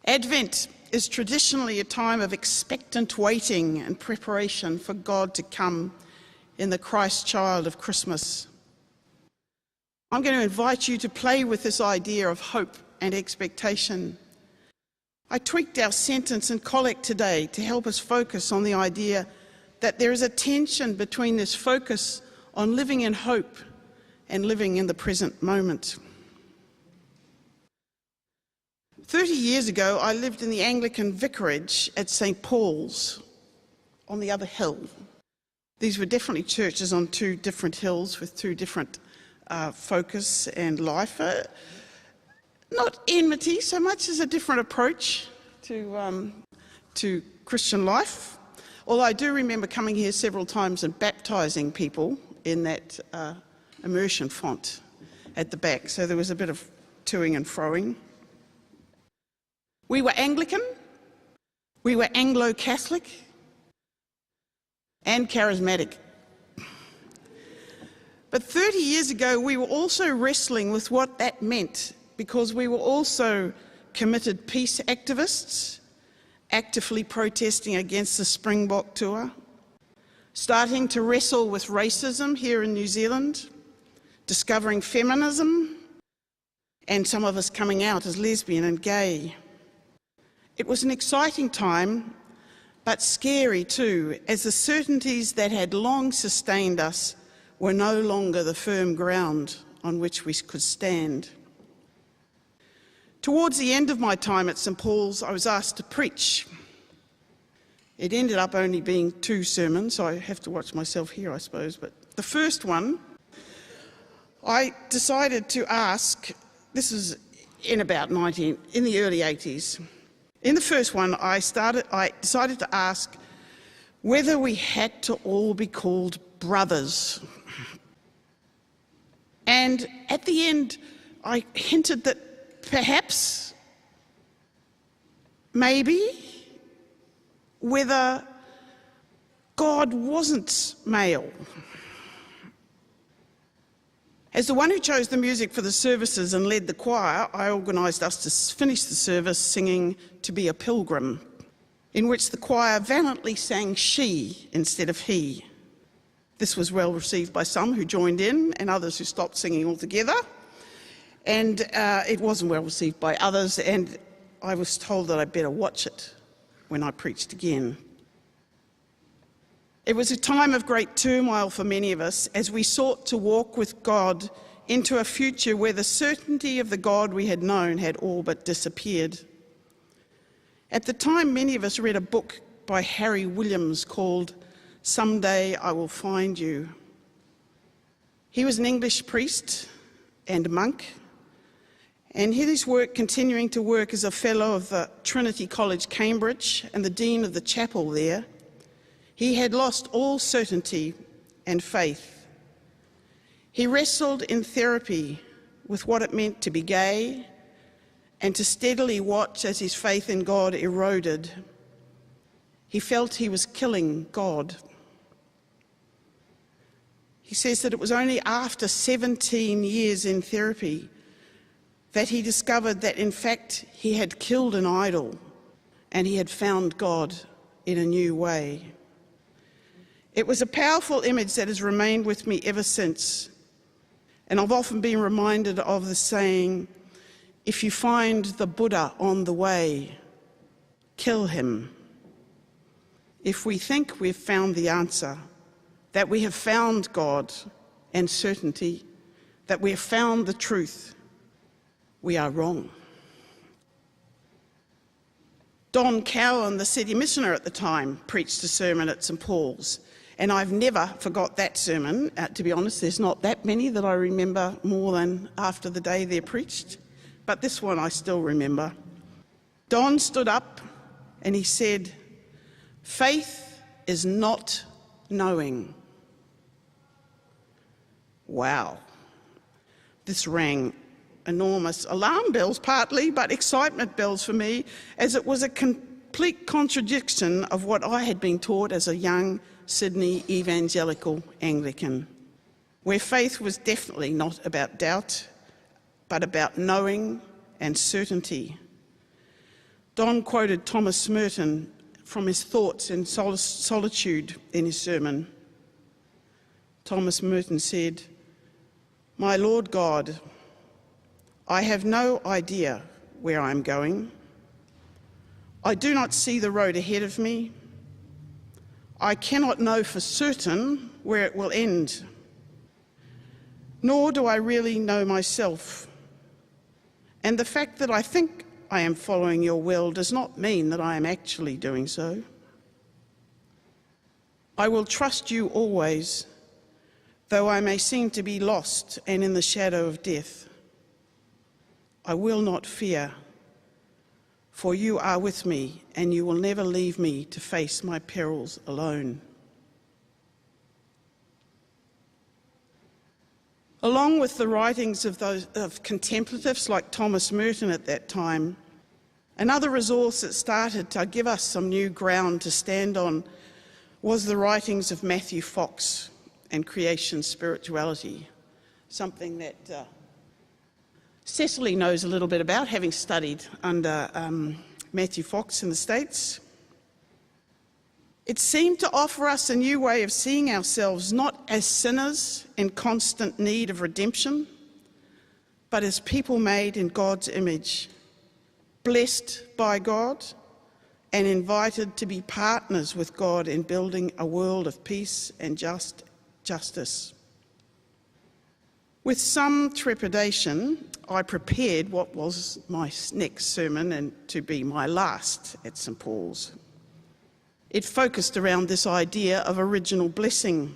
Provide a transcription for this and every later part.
Advent is traditionally a time of expectant waiting and preparation for God to come in the Christ child of Christmas. I'm going to invite you to play with this idea of hope and expectation. I tweaked our sentence and collect today to help us focus on the idea that there is a tension between this focus on living in hope and living in the present moment. 30 years ago, I lived in the Anglican vicarage at St. Paul's on the other hill. These were definitely churches on two different hills with two different focus and life. Not enmity so much as a different approach to Christian life. Although I do remember coming here several times and baptising people in that immersion font at the back. So there was a bit of toing and froing. We were Anglican, we were Anglo-Catholic and charismatic. But 30 years ago, we were also wrestling with what that meant, because we were also committed peace activists, actively protesting against the Springbok tour, starting to wrestle with racism here in New Zealand, discovering feminism, and some of us coming out as lesbian and gay. It was an exciting time, but scary too, as the certainties that had long sustained us were no longer the firm ground on which we could stand. Towards the end of my time at St. Paul's, I was asked to preach. It ended up only being 2 sermons, so I have to watch myself here, I suppose. But the first one, I decided to ask, this is in the early 80s. In the first one, I decided to ask whether we had to all be called brothers. And at the end, I hinted that perhaps, maybe, whether God wasn't male. As the one who chose the music for the services and led the choir, I organised us to finish the service singing "To Be a Pilgrim," in which the choir valiantly sang she instead of he. This was well received by some who joined in and others who stopped singing altogether. And it wasn't well received by others, and I was told that I'd better watch it when I preached again. It was a time of great turmoil for many of us as we sought to walk with God into a future where the certainty of the God we had known had all but disappeared. At the time, many of us read a book by Harry Williams called "Someday I Will Find You." He was an English priest and monk, and his work continuing to work as a fellow of the Trinity College, Cambridge, and the dean of the chapel there, he had lost all certainty and faith. He wrestled in therapy with what it meant to be gay and to steadily watch as his faith in God eroded. He felt he was killing God. He says that it was only after 17 years in therapy that he discovered that in fact he had killed an idol and he had found God in a new way. It was a powerful image that has remained with me ever since, and I've often been reminded of the saying, "If you find the Buddha on the way, kill him." If we think we've found the answer, that we have found God and certainty, that we have found the truth, we are wrong. Don Cowan, the city missioner at the time, preached a sermon at St. Paul's, and I've never forgot that sermon. To be honest, there's not that many that I remember more than after the day they're preached, but this one I still remember. Don stood up and he said, "Faith is not knowing." Wow. This rang enormous alarm bells partly, but excitement bells for me, as it was a complete contradiction of what I had been taught as a young Sydney Evangelical Anglican, where faith was definitely not about doubt, but about knowing and certainty. Don quoted Thomas Merton from his thoughts in solitude in his sermon. Thomas Merton said, "My Lord God, I have no idea where I am going. I do not see the road ahead of me. I cannot know for certain where it will end. Nor do I really know myself. And the fact that I think I am following your will does not mean that I am actually doing so. I will trust you always, though I may seem to be lost and in the shadow of death. I will not fear, for you are with me, and you will never leave me to face my perils alone." Along with the writings of contemplatives like Thomas Merton at that time, another resource that started to give us some new ground to stand on was the writings of Matthew Fox and creation spirituality, something that Cecily knows a little bit about, having studied under Matthew Fox in the States. It seemed to offer us a new way of seeing ourselves not as sinners in constant need of redemption, but as people made in God's image, blessed by God and invited to be partners with God in building a world of peace and justice. With some trepidation, I prepared what was my next sermon and to be my last at St. Paul's. It focused around this idea of original blessing.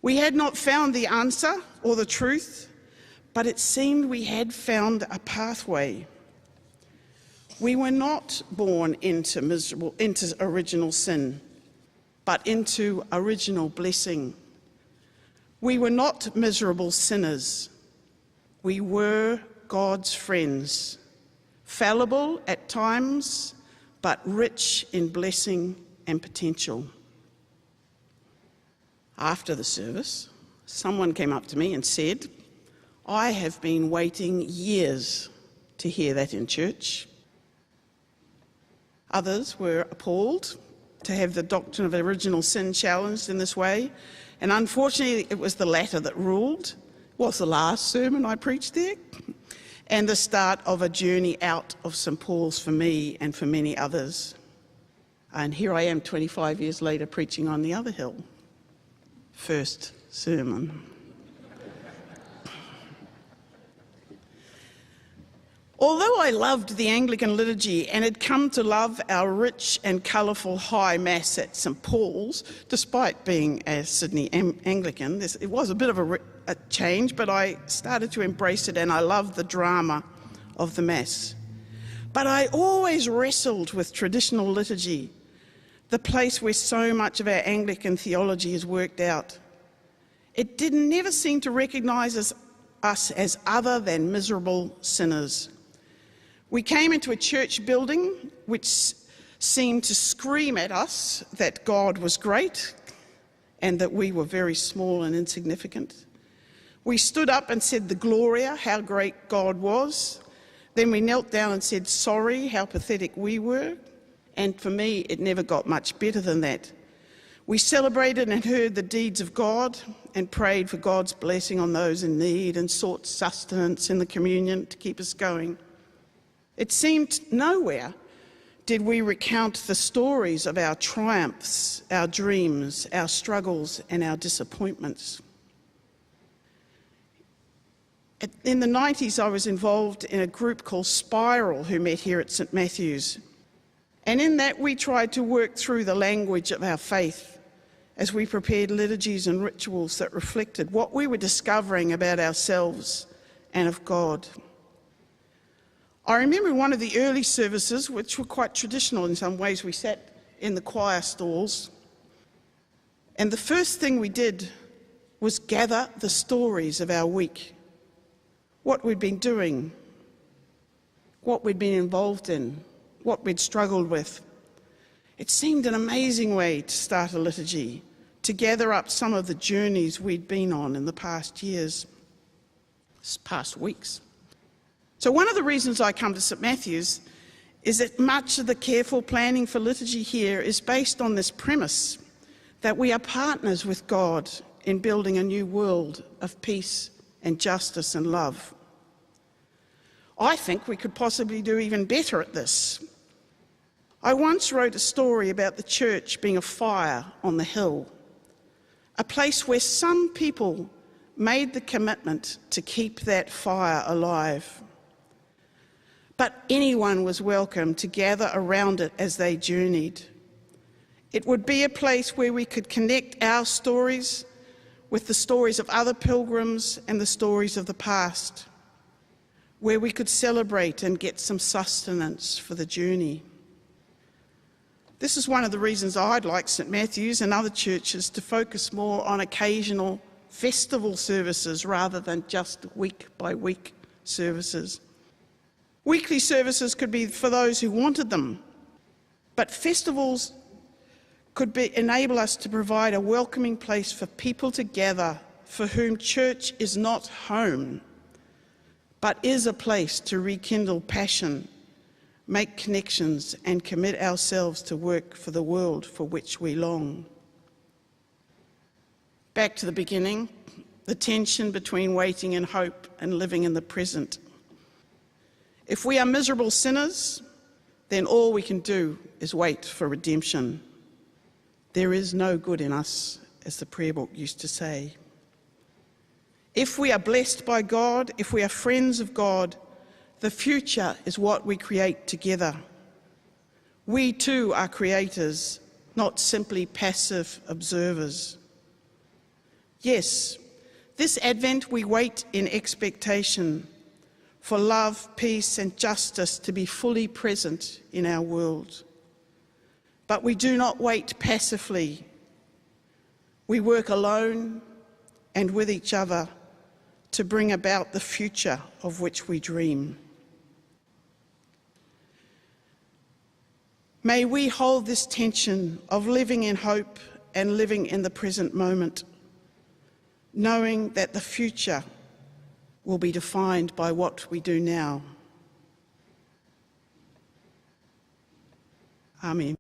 We had not found the answer or the truth, but it seemed we had found a pathway. We were not born into original sin, but into original blessing. We were not miserable sinners. We were God's friends, fallible at times, but rich in blessing and potential. After the service, someone came up to me and said, "I have been waiting years to hear that in church." Others were appalled to have the doctrine of original sin challenged in this way, and unfortunately it was the latter that ruled. It was the last sermon I preached there, and the start of a journey out of St. Paul's for me and for many others. And here I am 25 years later preaching on the other hill. First sermon. Although I loved the Anglican liturgy and had come to love our rich and colourful high mass at St. Paul's, despite being a Sydney Anglican, it was a bit of a change, but I started to embrace it and I loved the drama of the Mass. But I always wrestled with traditional liturgy, the place where so much of our Anglican theology is worked out. It never seem to recognise us as other than miserable sinners. We came into a church building which seemed to scream at us that God was great and that we were very small and insignificant. We stood up and said the Gloria, how great God was. Then we knelt down and said sorry, how pathetic we were. And for me, it never got much better than that. We celebrated and heard the deeds of God and prayed for God's blessing on those in need and sought sustenance in the communion to keep us going. It seemed nowhere did we recount the stories of our triumphs, our dreams, our struggles, and our disappointments. In the 90s, I was involved in a group called Spiral who met here at St. Matthew's. And in that, we tried to work through the language of our faith as we prepared liturgies and rituals that reflected what we were discovering about ourselves and of God. I remember one of the early services, which were quite traditional in some ways. We sat in the choir stalls, and the first thing we did was gather the stories of our week, what we'd been doing, what we'd been involved in, what we'd struggled with. It seemed an amazing way to start a liturgy, to gather up some of the journeys we'd been on in the past years, past weeks. So one of the reasons I come to St. Matthew's is that much of the careful planning for liturgy here is based on this premise that we are partners with God in building a new world of peace and justice and love. I think we could possibly do even better at this. I once wrote a story about the church being a fire on the hill, a place where some people made the commitment to keep that fire alive. But anyone was welcome to gather around it as they journeyed. It would be a place where we could connect our stories with the stories of other pilgrims and the stories of the past, where we could celebrate and get some sustenance for the journey. This is one of the reasons I'd like St Matthew's and other churches to focus more on occasional festival services rather than just week-by-week services. Weekly services could be for those who wanted them, but festivals could enable us to provide a welcoming place for people to gather for whom church is not home, but is a place to rekindle passion, make connections, and commit ourselves to work for the world for which we long. Back to the beginning, the tension between waiting in hope and living in the present. If we are miserable sinners, then all we can do is wait for redemption. There is no good in us, as the prayer book used to say. If we are blessed by God, if we are friends of God, the future is what we create together. We too are creators, not simply passive observers. Yes, this Advent we wait in expectation for love, peace and justice to be fully present in our world. But we do not wait passively. We work alone and with each other to bring about the future of which we dream. May we hold this tension of living in hope and living in the present moment, knowing that the future will be defined by what we do now. Amen.